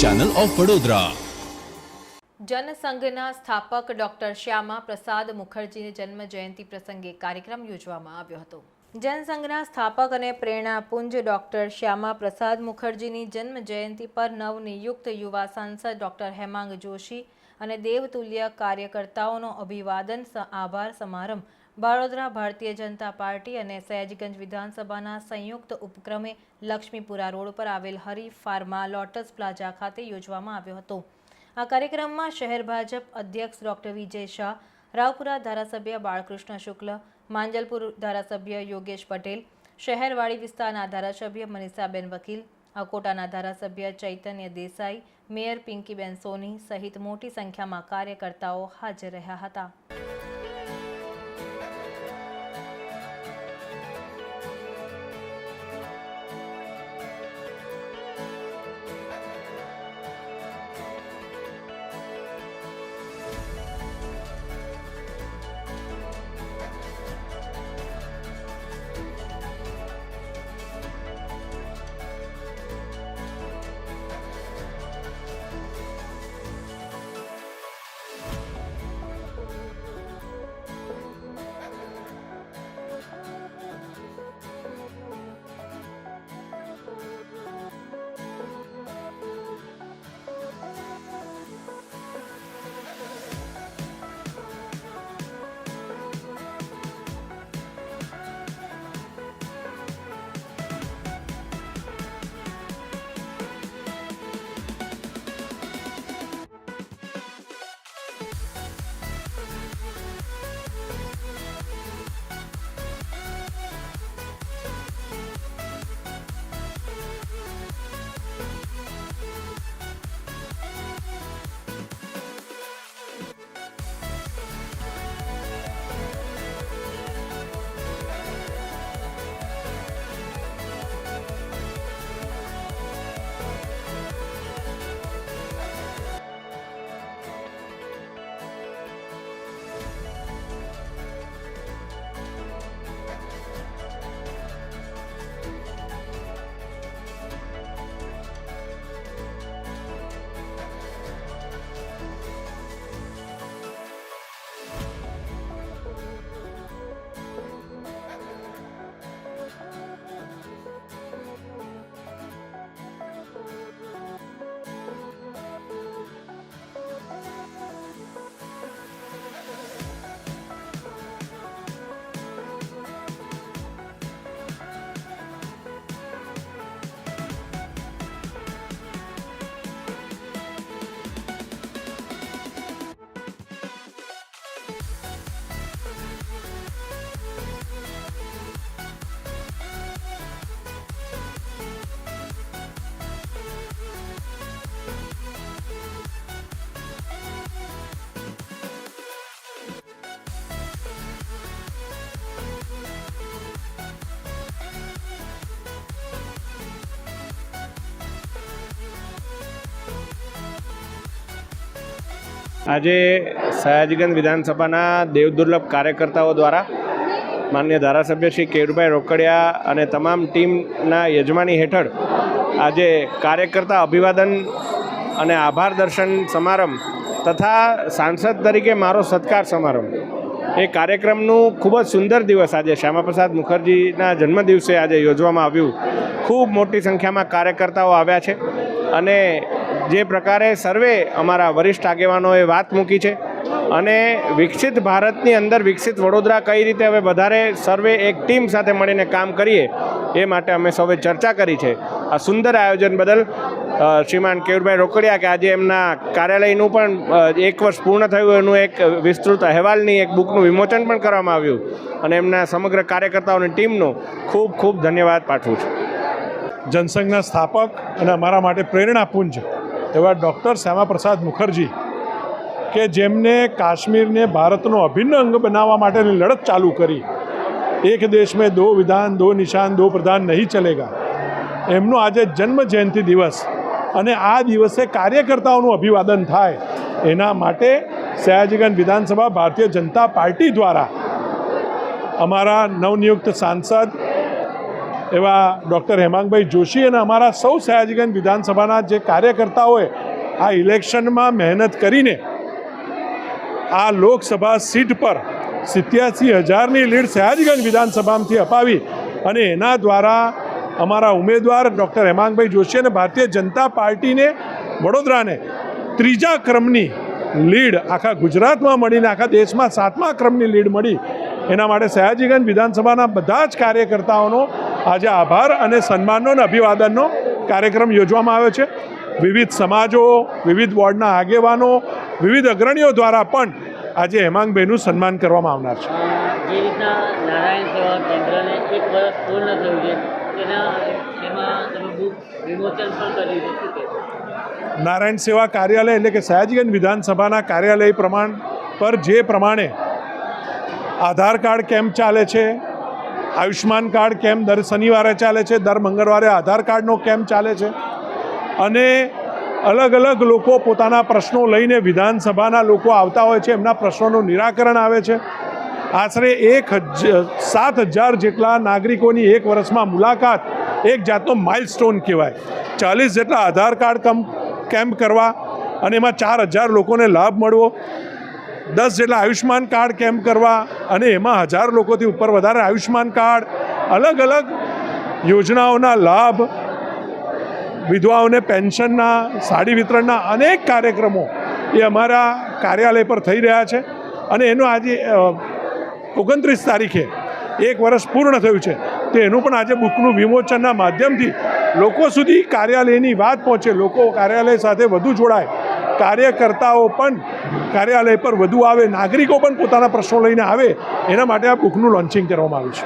Channel of Vadodara. જનસંઘના સ્થાપક doctor Shyama Prasad મુખર્જીની જન્મ જયંતિ પ્રસંગે કાર્યક્રમ યોજવામાં આવ્યો હતો। જનસંઘના સ્થાપક અને પ્રેરણાપુંજ ડોક્ટર શ્યામા પ્રસાદ મુખર્જીની જન્મ જયંતિ પર નવનિયુક્ત યુવા સાંસદ ડોક્ટર હેમાંગ જોશી અને દેવતુલ્ય કાર્યકર્તાઓનો અભિવાદન આભાર સમારંભ વડોદરા ભારતીય જનતા પાર્ટી અને સયાજીગંજ વિધાનસભાના સંયુક્ત ઉપક્રમે લક્ષ્મીપુરા રોડ પર આવેલ હરી ફાર્મા લોટસ પ્લાઝા ખાતે યોજવામાં આવ્યો હતો। આ કાર્યક્રમમાં શહેર ભાજપ અધ્યક્ષ ડોક્ટર વિજય શાહ, રાવપુરા ધારાસભ્ય બાળકૃષ્ણ શુક્લ, માંજલપુર ધારાસભ્ય યોગેશ પટેલ, શહેરવાડી વિસ્તારના ધારાસભ્ય મનીષાબેન વકીલ, અકોટાના ધારાસભ્ય ચૈતન્ય દેસાઈ, મેયર પિંકીબેન સોની સહિત મોટી સંખ્યામાં કાર્યકર્તાઓ હાજર રહ્યા હતા। આજે સયાજીગંજ વિધાનસભાના દેવદુર્લભ કાર્યકર્તાઓ દ્વારા માનનીય ધારાસભ્ય શ્રી કેયુરભાઈ રોકડિયા અને તમામ ટીમના યજમાની હેઠળ આજે કાર્યકર્તા અભિવાદન અને આભાર દર્શન સમારંભ તથા સાંસદ તરીકે મારો સત્કાર સમારંભ એ કાર્યક્રમનું ખૂબ જ સુંદર દિવસ આજે શ્યામાપ્રસાદ મુખર્જીના જન્મદિવસે આજે યોજવામાં આવ્યું। ખૂબ મોટી સંખ્યામાં કાર્યકર્તાઓ આવ્યા છે અને જે પ્રકારે સર્વે અમારા વરિષ્ઠ આગેવાનોએ વાત મૂકી છે અને વિકસિત ભારતની અંદર વિકસિત વડોદરા કઈ રીતે હવે વધારે સર્વે એક ટીમ સાથે મળીને કામ કરીએ એ માટે અમે સૌએ ચર્ચા કરી છે। આ સુંદર આયોજન બદલ શ્રીમાન કેયુરભાઈ રોકડિયા કે આજે એમના કાર્યાલયનું પણ 1 વર્ષ પૂર્ણ થયું એનું એક વિસ્તૃત અહેવાલની એક બુકનું વિમોચન પણ કરવામાં આવ્યું અને એમના સમગ્ર કાર્યકર્તાઓની ટીમનો ખૂબ ખૂબ ધન્યવાદ પાઠવું છું। જનસંઘના સ્થાપક અને અમારા માટે પ્રેરણાપુંજ એવા ડૉક્ટર શ્યામાપ્રસાદ મુખર્જી કે જેમને કાશ્મીરને ભારતનો અભિન્ન અંગ બનાવવા માટેની લડત ચાલુ કરી। એક દેશ મેં દો વિધાન દો નિશાન દો પ્રધાન નહીં ચલેગા એમનો આજે જન્મ જયંતિ દિવસ અને આ દિવસે કાર્યકર્તાઓનું અભિવાદન થાય એના માટે સયાજીગંજ વિધાનસભા ભારતીય જનતા પાર્ટી દ્વારા અમારા નવનિયુક્ત સાંસદ એવા ડૉક્ટર હેમાંગભાઈ જોશી અને અમારા સૌ સયાજીગંજ વિધાનસભાના જે કાર્યકર્તાઓએ આ ઇલેક્શનમાં મહેનત કરીને આ લોકસભા સીટ પર 87,000ની લીડ સયાજીગંજ વિધાનસભામાંથી અપાવી અને એના દ્વારા અમારા ઉમેદવાર ડૉક્ટર હેમાંગભાઈ જોશી અને ભારતીય જનતા પાર્ટીને વડોદરાને 3જા ક્રમની લીડ આખા ગુજરાતમાં મળીને આખા દેશમાં 7મા ક્રમની લીડ મળી એના માટે સયાજીગંજ વિધાનસભાના બધા જ કાર્યકર્તાઓનો આજે આભાર અને સન્માનનો અને અભિવાદનનો કાર્યક્રમ યોજવામાં આવ્યો છે. વિવિધ સમાજો, વિવિધ વોર્ડના આગેવાનો, વિવિધ અગ્રણીઓ દ્વારા પણ આજે હેમાંગભાઈનું સન્માન કરવામાં આવનાર છે. જે રીતના નારાયણ સેવા કેન્દ્રને 1 વર્ષ પૂર્ણ થયું છે એમાં તમે બુક વિમોચન પણ કર્યું છે, શું કહેશો? નારાયણ સેવા કાર્યાલય એટલે કે સયાજીગંજ વિધાનસભાના કાર્યાલય પ્રમાણ પર જે પ્રમાણે આધાર કાર્ડ કેમ્પ ચાલે છે, આયુષ્માન કાર્ડ કેમ્પ દર શનિવારે ચાલે છે, દર મંગળવારે આધાર કાર્ડનો કેમ્પ ચાલે છે અને અલગ અલગ લોકો પોતાના પ્રશ્નો લઈને વિધાનસભાના લોકો આવતા હોય છે, એમના પ્રશ્નોનું નિરાકરણ આવે છે. આશરે 7,000 જેટલા નાગરિકોની 1 વર્ષમાં મુલાકાત એક જાતનો માઇલસ્ટોન કહેવાય. 40 જેટલા આધાર કાર્ડ કેમ્પ કરવા અને એમાં 4,000 લોકોને લાભ મળવો, 10 જેટલા આયુષ્માન કાર્ડ કેમ્પ કરવા અને એમાં 1,000 લોકોથી ઉપર વધારે આયુષ્માન કાર્ડ, અલગ અલગ યોજનાઓના લાભ, વિધવાઓને પેન્શનના, સાડી વિતરણના અનેક કાર્યક્રમો એ અમારા કાર્યાલય પર થઈ રહ્યા છે અને એનું આજે 29 તારીખે 1 વર્ષ પૂર્ણ થયું છે તો એનું પણ આજે બુકનું વિમોચનના માધ્યમથી લોકો સુધી કાર્યાલયની વાત પહોંચે, લોકો કાર્યાલય સાથે વધુ જોડાય, કાર્યકર્તાઓ પણ કાર્યાલય પર વધુ આવે, નાગરિકો પણ પોતાના પ્રશ્નો લઈને આવે, એના માટે આ બુકનું લોન્ચિંગ કરવામાં આવ્યું છે.